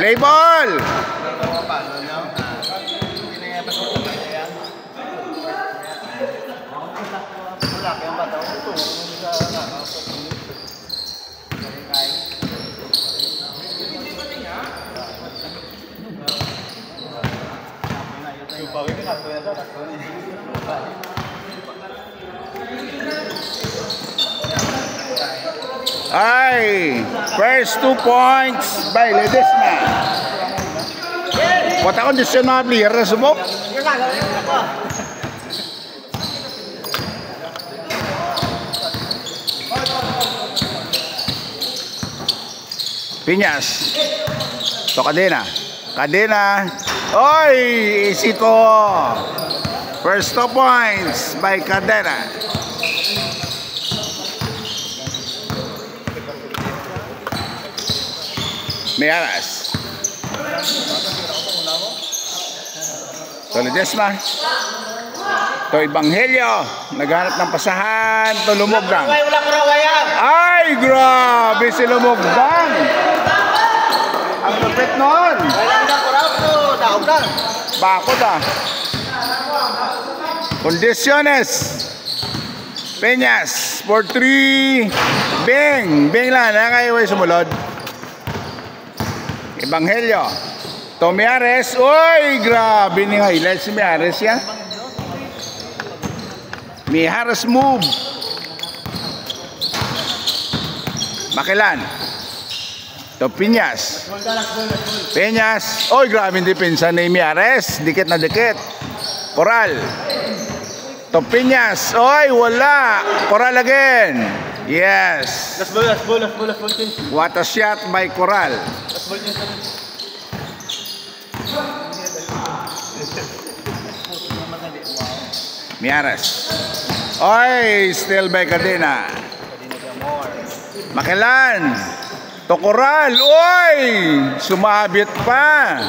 Play ball! Ay, first 2 points by Ledesma. Kota kondisyon mga player na subok. Piñas. To Cadena. Cadena. Oy, isito. First 2 points by Cadena. Mearas. To Ledesma. To Evangelio. Naghanap ng pasahan. To Lumugdang. Ay, grabe si Lumugdang. Ang lupit nun. Bakod ah. Condiciones. Peñas. For 3. Bing. Bing lang. Nakaiway sumulod. Evangelio. To Meares. Uy, grabe ni highlight si Meares ya. Meares move. Makilan. To Piñas. Peñas. Uy, grabe yung depensa ni Meares. Dikit na dikit. Coral. To Piñas. Uy, wala. Coral again. Yes. Last ball. What a shot by Coral. Meares. Oy, still by Cadena. Makilan. To Coral. Oy, sumabit pa.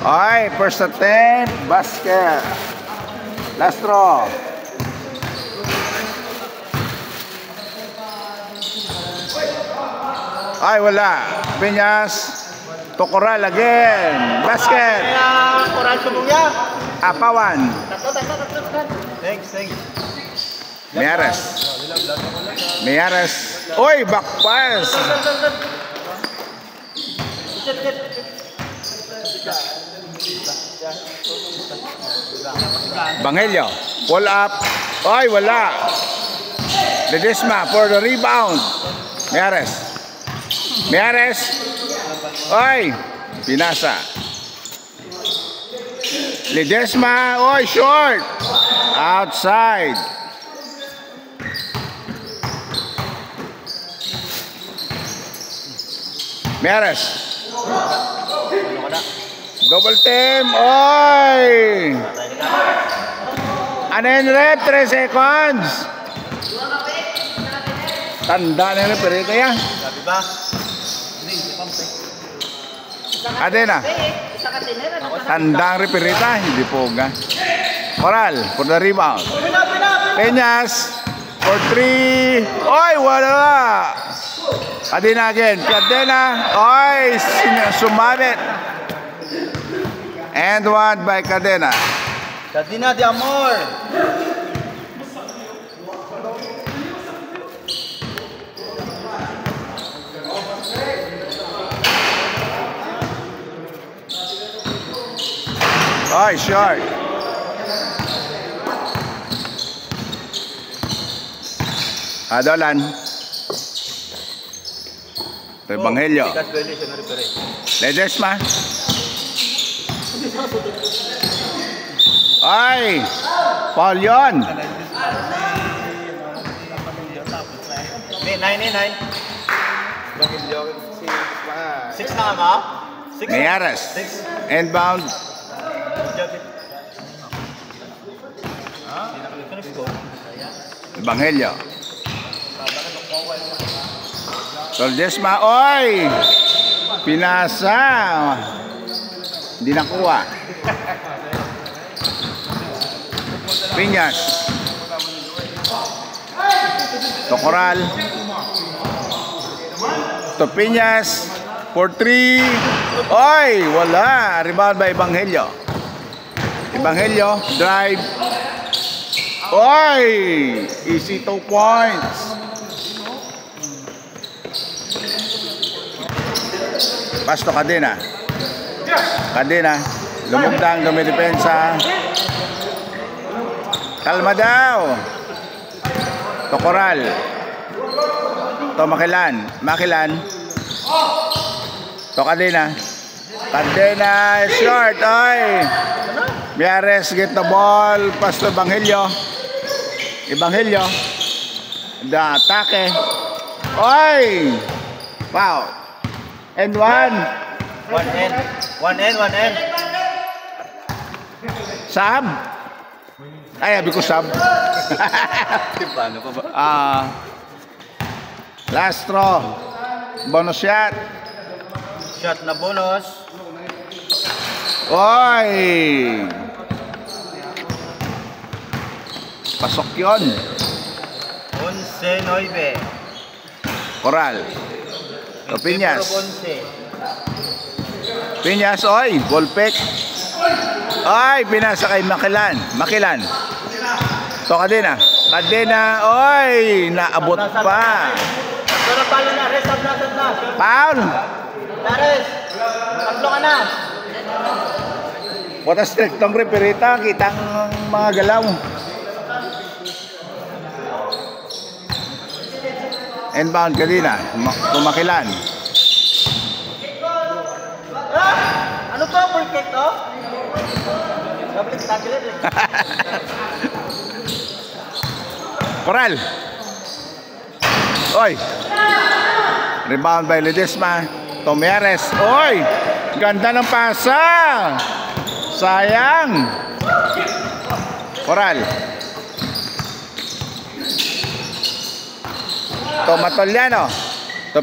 Ay, first attempt, basket. Last throw. Ay, wala. Piñas. To Coral again. Basket. Coral sumungya. Apawan. Thanks. Meares. Oy, back pass. Evangelio. Pull up. Oy, wala. Ledesma for the rebound. Meares. Oy, pinasa. Ledesma. Oy, short. Outside. Meares. Double team. Oy. Ano yun, rep? 3 seconds. Tanda na yung referee kaya. Cadena. Tanda ang referee ta. Hindi po ga. Coral for the rebound. Peñas for 3. Oy, wala. Cadena again. Cadena. Oy, sumabit. And one by Cadena. Cadena de Amor. Ay, short. Adolan. Evangelio. Ledesma. Ay, Paul yun. 9. 6 na ba? Meares. Inbound. Evangelio. Ledesma, oy! Pinasa. Hindi nakuha. Piñas. Tocoral. Piñas. For 3. Oy! Wala. Rebound by Evangelio. Evangelio. Drive. Oy! Easy 2 points. Pasto Cadena. Cadena. Lumugtang, dumidepensa. Kalma daw. Tocoral. Makilan. Makilan. Cadena. Cadena short. Oy. Miares get the ball. Pasto Evangelio. Evangelio. Da atake. Oy. Wow. And 1. 1 end. Sub. Ay, sabi ko sub. Paano pa ba? Last throw. Bonus shot. Shot na bonus. Oy! Pasok yun. 11-9. Coral. Piñas. Piñas, oy. Ball pick. Ay, pinasa kay Makilan. Makilan. Cadena. Cadena, oy. Naabot pa. Foul. Lares, tatlo ka na. What a strict tong referita. Kitang mga galaw. Inbound Cadena. Makilan. Ano to? Full kick to? Coral. Oy. Rebound by Ledesma. Tomiares. Oy. Ganda ng pasa. Sayang. Coral. Matoliano.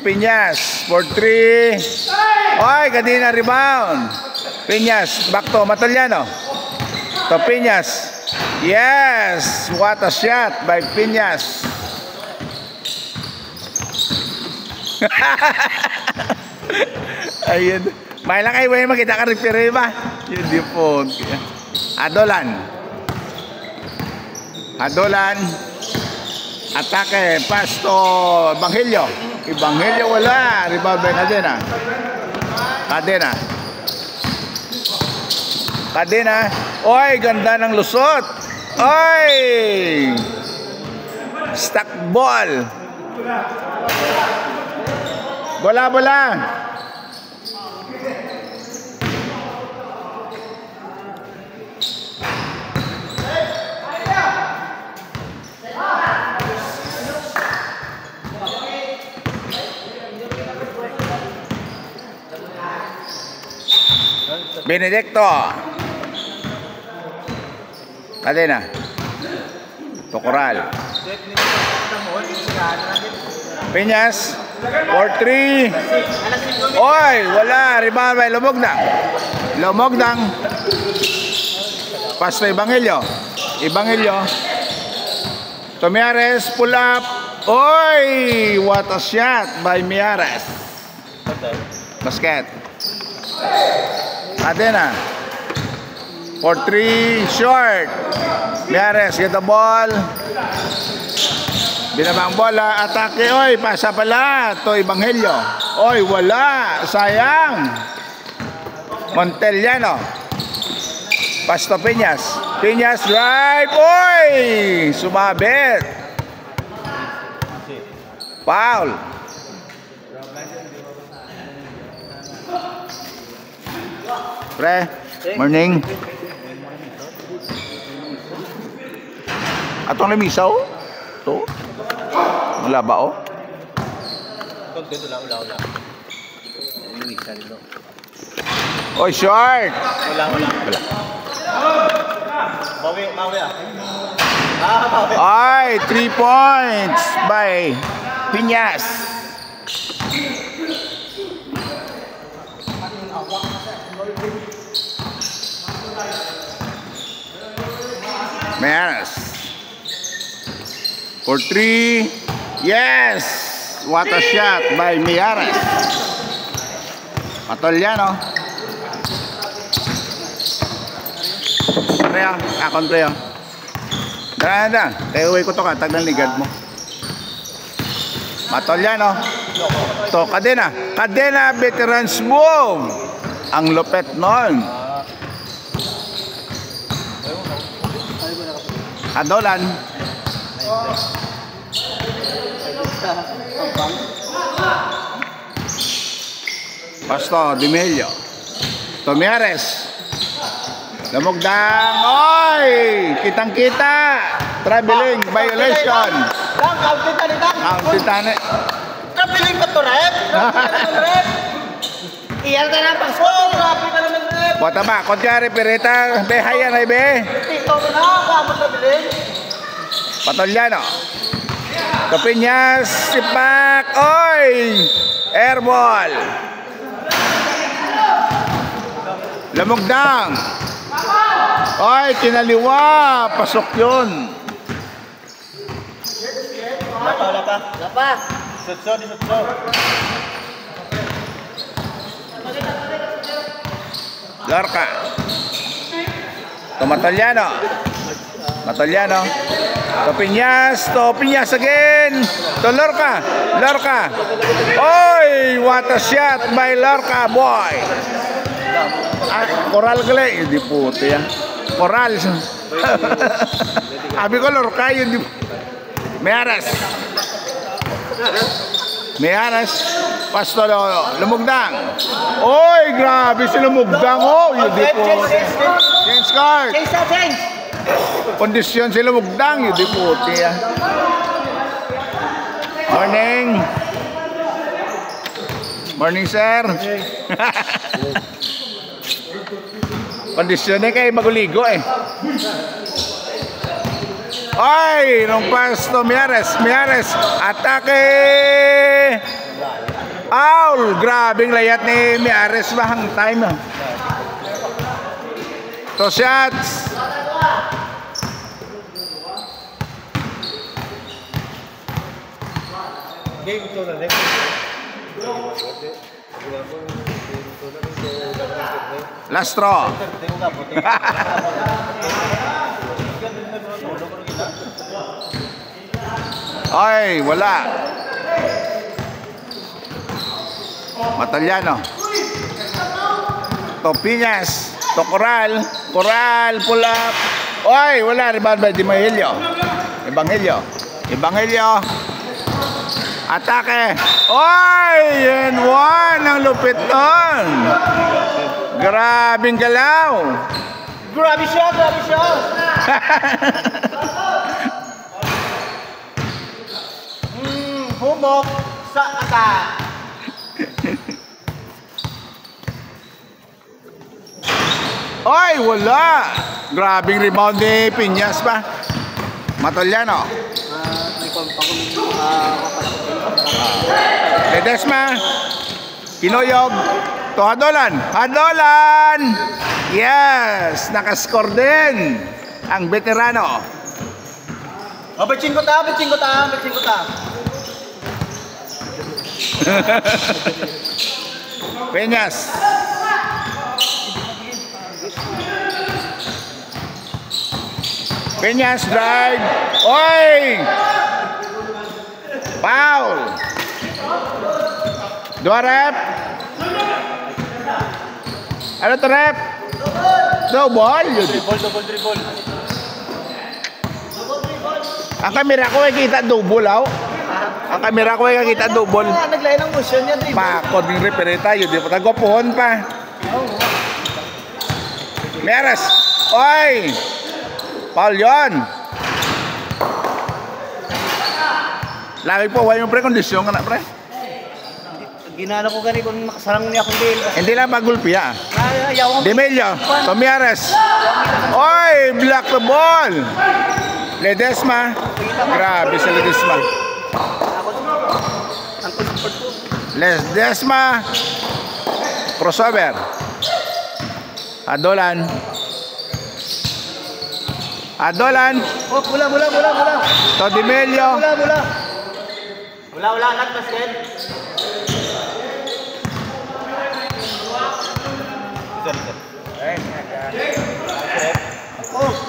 Piñas. For 3. Oy. Cadena rebound. Piñas. Back to Matoliano. Piñas. Yes. What a shot by Piñas. Ayun. May lang kayo makita ka referee ba? Yun di po. Adolan. Adolan. Atake. Pasto. Evangelio. Evangelio wala. Rebound by Cadena. Cadena. Cadena. Oy, ganda ng lusot. Oy! Stuck ball. Bola. Benedicto. Cadena. Tocoral. Piñas. For 3. Oy, wala. Rebound by Lumugdang. Lumugdang. Pasto Evangelio. Evangelio. Tomiares. Pull up. Oy, what a shot by Miares. Basket. Cadena. For 3. Short. Miares get the ball. Binabang bola, atake, oy, pasa pala, to Evangelio. Oy, wala, sayang. Monteliano. Pasto Piñas. Piñas drive, oy, sumabit. Foul. Pre, morning. Atong lamisaw? To? Wala ba o? Wala. Oy, short! Wala. Bawi Ay, 3 points by Piñas. Miares. For 3. Yes! What a shot by Miares. Matoliano. Kontreo. Kontreo. Daan. Kaya ko to ka. Tagnan ligad mo. Matoliano. To, Cadena veterans move. Ang lupet nun. Adolan. Pasto, Dimelio. Tomiares. Lamugdang. Oy! Kitang-kita. Traveling violation. Counting. Traveling pa to, rep? Rep? Iyan ka na pang score. Grabe ka naman, rep. Bota ba? Kontyari, Perita. Behayan ay be. Tito mo na. Kamo traveling. Patoliano. Kapinyas. Sipak. Oy! Airball. Lamugdang. Oy, kinaliwa. Pasok yun. Lapa. Sutso. Lorca. Matoliano. Piñas again. To Lorca. Oy, what a shot by Lorca, boy. Coral gali, hindi puti yan. Coral. Sabi ko Lorca, yun di. Miares. Pasto Lumugdang. Oy, grabe si Lumugdang. Oh, yun di po. Change card. Change. Kondisyon si Lumugdang. Yun di puti yan. Morning, sir. Kondisyon niya kayo maguligo eh. Ay, nung pasto Miares, atake. Aul, grabing layat ni Miares bahang time. To shots. Game to na next. Last straw. Ay, wala. Matoliano. To Piñas. To Coral, pull up. Ay, wala. Rebound by Evangelio. Atake. Oy, and one. Ang lupit nun. Grabing galaw. Grabe siya. Humok sa ata. Oy, wala. Grabing rebound ni Piñas pa. Matoliano. Ledesma. Kinoyog. To Hadolan. Yes, nakascore din ang veterano. Bacing ko ta. Peñas. Drive. Oy! Foul. Dua rep. Ano to rep? Double. Double. Ang kamera ko ay kita double, aw. Ang kamera ko ay kita double. Naglayan ng motion yan, dribble. Pakod ng refereta, yun. Di pa tagopuhon pa. Miares. Oy! Paul yun. Lagi po, huwag yung pre-kondisyon ka na, pre. Ginala ko gani kung nakasarang niya akong din. Hindi lang magulpiya. Ayaw. Dimelio, Tomiares. Oy, block the ball. Ledesma. Grabe sa Ledesma. Ledesma. Crossover. Adolan. Adolan. Oh, bola. Todimelio. Bola, not basket.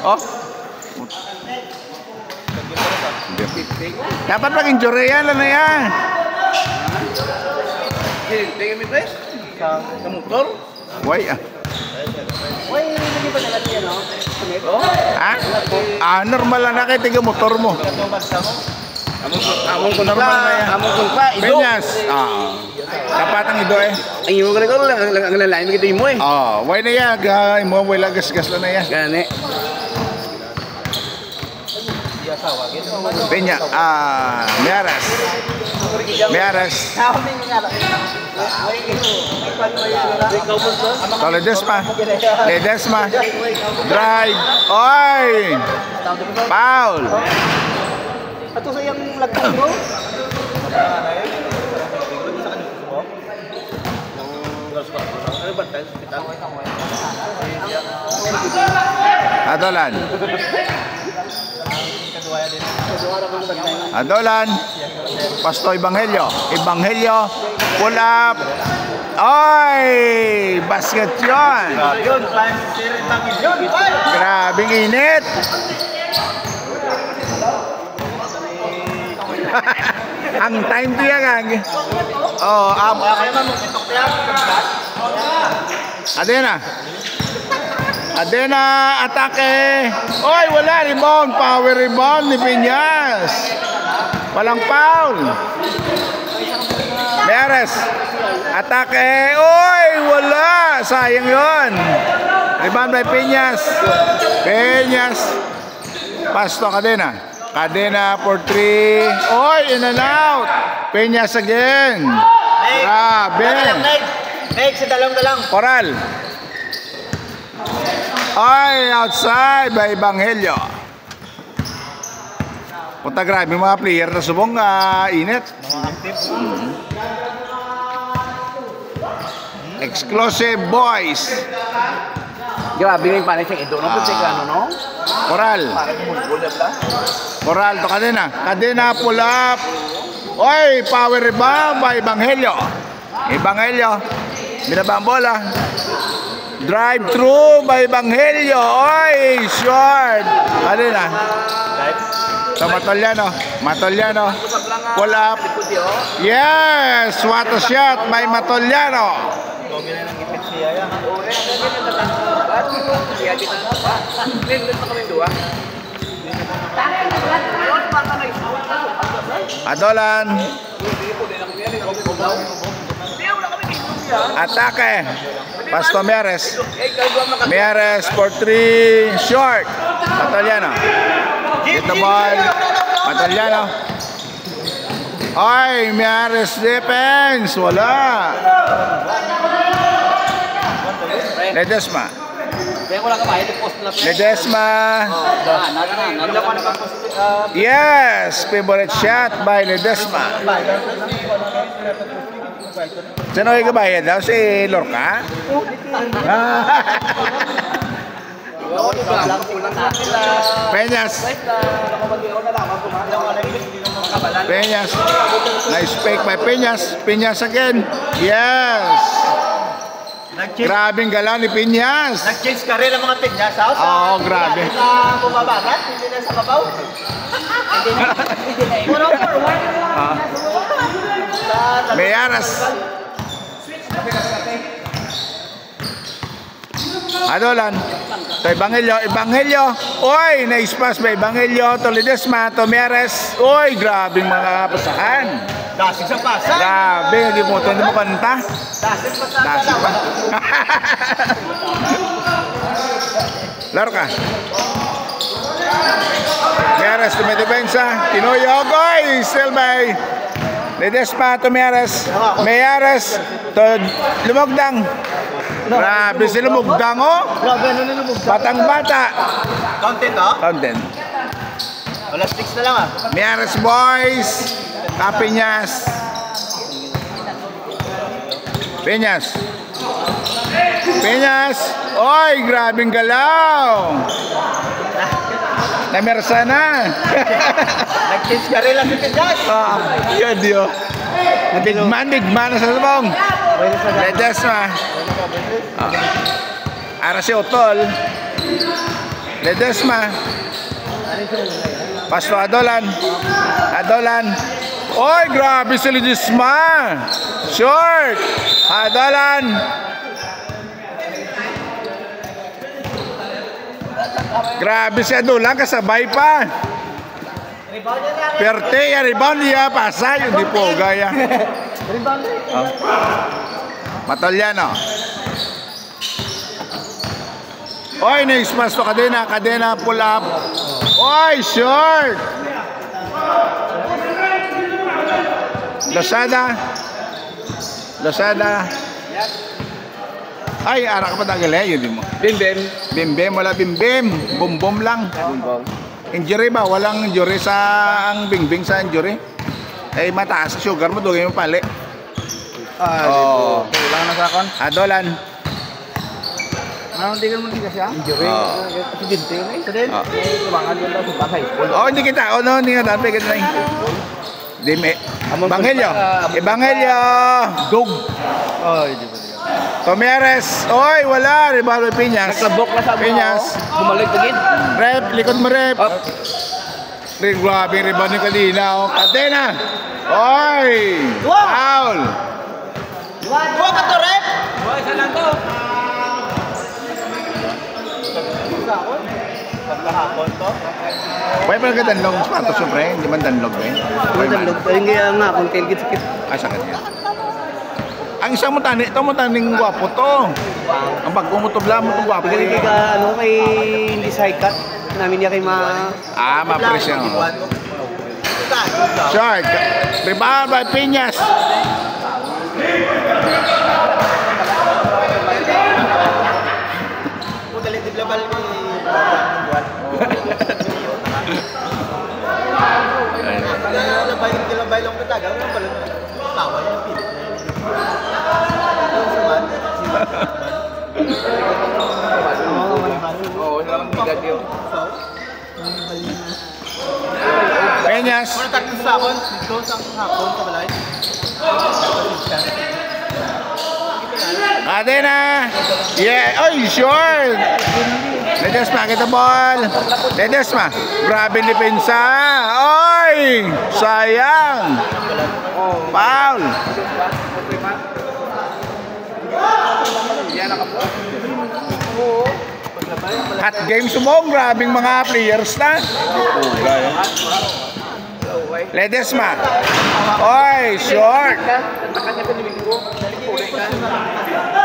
Oh. Dapat mag-injury yan, ano yan? Tingin mo press? Sa motor? Why? Uy, hindi ba nalang yan, no? Ha? Normal lang na kayo, tiga motor mo. Among kung Normal na yan. ido. Peñas. Dapat ang ido eh. Ang imo ka lang, ang lalain mo kita imo eh. Why na yan? Imo, wala gas-gas lang na yan. Gani. Peña. Miaras. Miaras. Ledesma. Ledesma. Drive. Oy! Foul. Ato sa iyang lagay mo? Adolan. Adolan. Pasto Evangelio. Evangelio. Pull up. Oy! Basket yun. Grabing init. Ang time to yan. Adena. Adena, atake. Oy, wala. Rebound. Power rebound ni Peñas. Walang foul. Meres. Atake. Oy, wala. Sayang yun. Rebound by Peñas. Peñas. Pasto, Cadena. Cadena for 3. Oy, in and out. Peñas again. Grabe. Next, dalang. Coral. Ay, outside by Evangelio. Punta grabe mga player na subong init. Exclusive boys. Grabe yung panik sa ido. No? No? Coral. Coral to Cadena. Cadena pull up. Oy, power rebound by Evangelio. Evangelio. Binaba ang bola. Drive through by Evangelio. Oy, short. Cadena. So Matoliano. Pull up. Yes, what a shot by Matoliano. Adolan. Atake. Pasto Miares. Miares for 3. Short. Matoliano. Ito ball. Matoliano. Ay, Miares defense. Wala. Ledesma. Ledesma. Yes, favorite shot by Ledesma. Sino yung kabayan daw? Si Lorca? Peñas. Peñas. Nice fake by Peñas. Peñas again. Yes. Grabing galaw ni Peñas. Nag-change ka rin ang mga Peñas. Oo, grabe. Hindi na bumabagat, hindi na sa babaw. Miares. Adolan. To Evangelio. Oy, nice pass by Evangelio. To Ledesma. To Miares. Oy, grabing mga pasahan. Dasig sa pasa. Grabe, hindi mo kanta. Dasig pa sa Dasig pa. Lorca. Miares to Medebensa. Tinoyo. Oy, still by Ledesma to Miares. Miares to Lumogdang. Grabe si Lumogdang, oh. Grabe, ano na lumugdang? Batang-bata. Content, oh? Content. Wala sticks na lang, ah. Miares boys. Peñas. Peñas. Peñas. Oy, grabing galaw. Namersa na. Nag-change ka rin lang si Peñas. Yan diyo. Bigman na sa sabong. Ledesma. Ara si Otol. Ledesma. Pasto Adolan. Oy, grabe si Ledesma. Short. Adolan. Grabe si Adolan, kasabay pa. Perte, rebound niya, pasa, yung di po, gaya. Matalyano. Oy, next pass to Cadena, pull up. Oy, short. Losada. Ay, arak pa tagal yun mo. Bim, wala bim. Bum lang. Injury ba? Walang injury sa ang bingbing sa injury. Ay, mataas sugar mo, dugay mo pali. Kulang na sa akon. Adolan. Ano, tingnan mo din siya? Injury. Kasi ginti yun eh. Ito din. Tumangan yun lang sa bahay. Hindi kita. Hindi nga dami. Ganun na Evangelio. Dug. Di ba? Tomeres. Oy, wala. Rebound Peñas. Nagsabok na sa Peñas. Bumalik agad. Rep, likod mo rep. Grabe rebound ni Cadena. Cadena. Oy. Foul. Dua ka to, rep. Isa lang to. Pagkahapon to. Pwede pa ka danlog. Pato siyempre. Hindi man danlog eh. Danlog. Hindi nga akong tailgate sakit. Ay, sakit yan. Ang isang mutani, ito mutaning gwapo to. Ang pag-umutubla mo itong gwapo. Pagaling kay hindi sa high cut. Namin niya kay ma-presyo. Short. Rebound by Peñas. Peñas. Cadena. Yeah. Oy, short. Ledesma, get the ball. Ledesma. Grabe depensa. Oy, sayang. Foul. Hot game sumong. Grabing mga players na. Ledesma. Oy, short.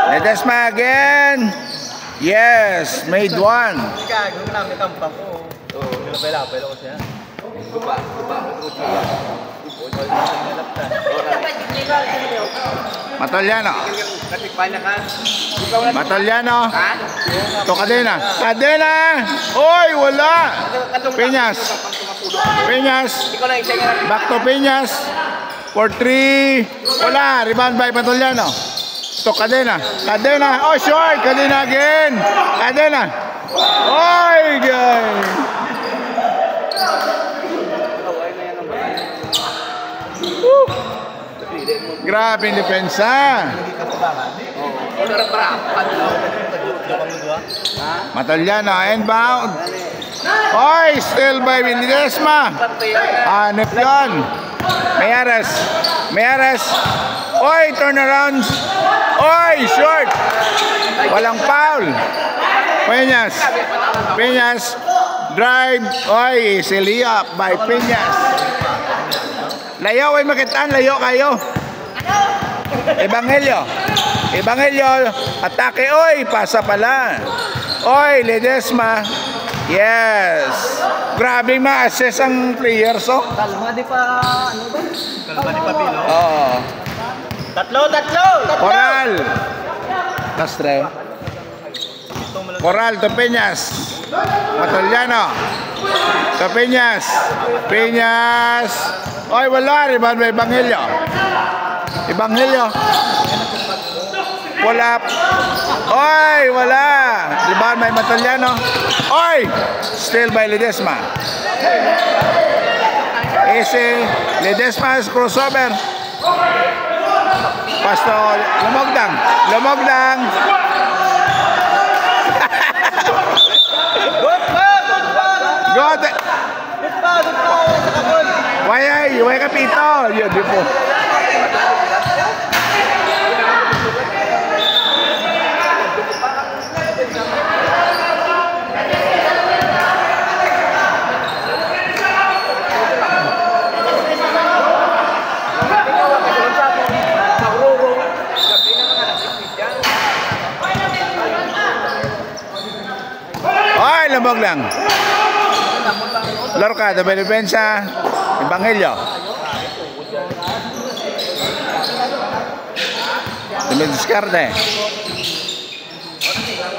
Ledesma again. Yes, made one. Matalyano. To Cadena. Oy, wala. Peñas. Back to Peñas. For 3. Wala. Rebound by Matalyano. To Cadena. Oh, short. Cadena again. Oy, guys. Grabe yung depensa. Matalyano, inbound. Oy, still by Ledesma. Hanep yun. Meyares. Oy, turnaround. Oy, short. Walang foul. Peñas. Drive. Oy, Celia by Peñas. Layo, ay makitaan. Layo kayo. Evangelio. Atake. Oy, pasa pala. Oy, Ledesma. Yes. Grabe ma-assess ang players, oh. Kalma di pa, ano ba? Kalma di pa pilo. Oo. Tatlo. Coral. Castre. Coral to Peñas. Matalyano. To Peñas. Oy, wala. Rebound by Evangelio. Pull up. Oy, wala. Rebound may Mataliano. Oy! Still by Ledesma. Easy. Ledesma's crossover. Pasto, lumogdang. Lumogdang. Good. Why kapito? Yun, di po. Ay, lambog lang. Lorca, de Benevenza, Evangelio. Descarte.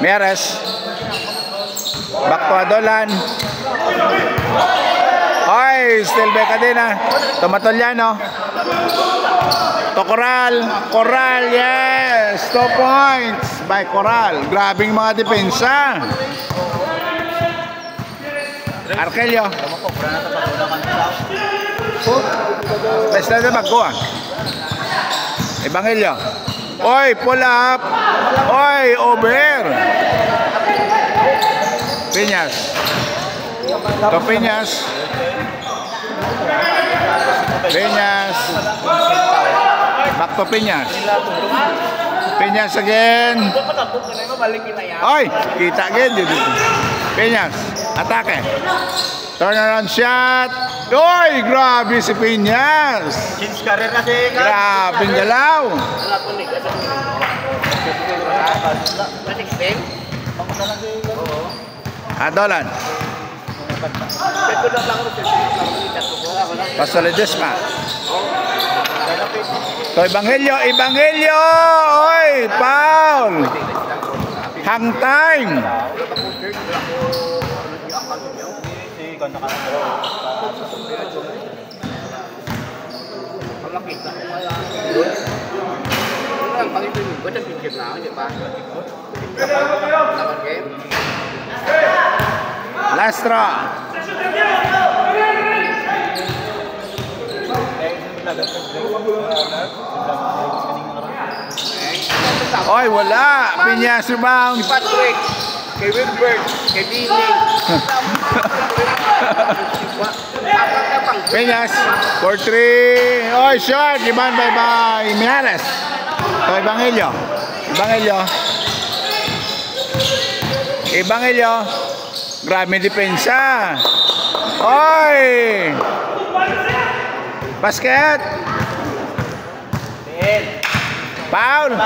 Mieres. Back to Adolan. Ay, still Becadena. Tomatoliano. To Coral. Coral, yes. 2 points by Coral. Grabing mga depensa. Arkelio. Basta na magkuha. Evangelio. Oy, pull up. Oy, over. Piñas. To Piñas. Piñas. Back to Piñas. Piñas again. Oy, kita again. Piñas. Atake. Turnaround shot. Oy, grabe si Piñas. Grabe ang galaw. Adolan. Paso Ledesma. To Evangelio. Evangelio. Oy, foul. Hang time. Last draw. Oy, wala. Piñas rebound. Patrick, kay Wilbert, kay Billy. Piñas for 3. Oy, shot. Rebound by Mijares. To Evangelio. Evangelio. Evangelio. Grabe depensa. Oy! Basket. Foul.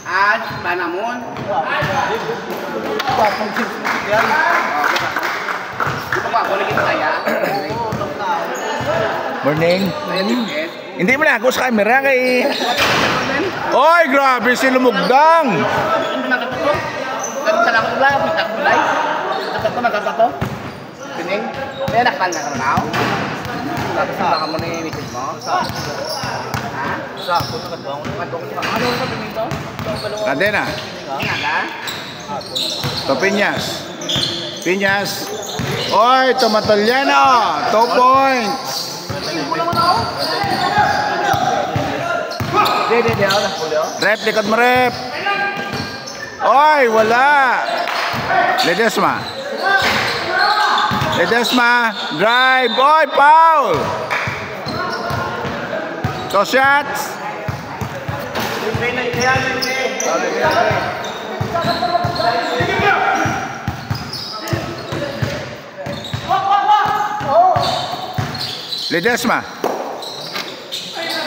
At Banamon. Morning. Hindi mo na ako sa camera kay... Oy, grabe si Lumugdang. Cadena. To Piñas. Piñas. Oy, Tomatoliano. 2 points. Rep, likod mo rep. Oy, wala. Ledesma. Ledesma. Drive. Oy, foul. 2 shots. Ledesma.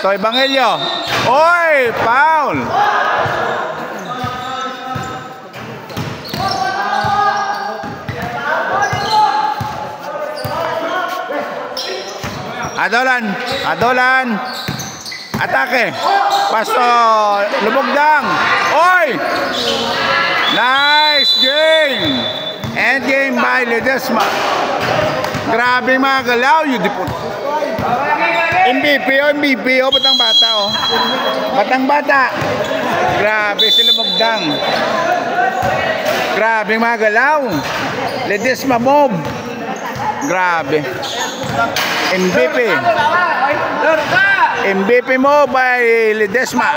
To Evangelio. Oy, foul. Adolan. Adolan. Atake. Paso. Lumugdang. Oy. Nice game. by Ledesma. Grabe mga galaw, yun di po. MVP oh, batang bata oh. Batang bata. Grabe sila magdang. Grabe mga galaw. Ledesma mob. Grabe. MVP mo by Ledesma.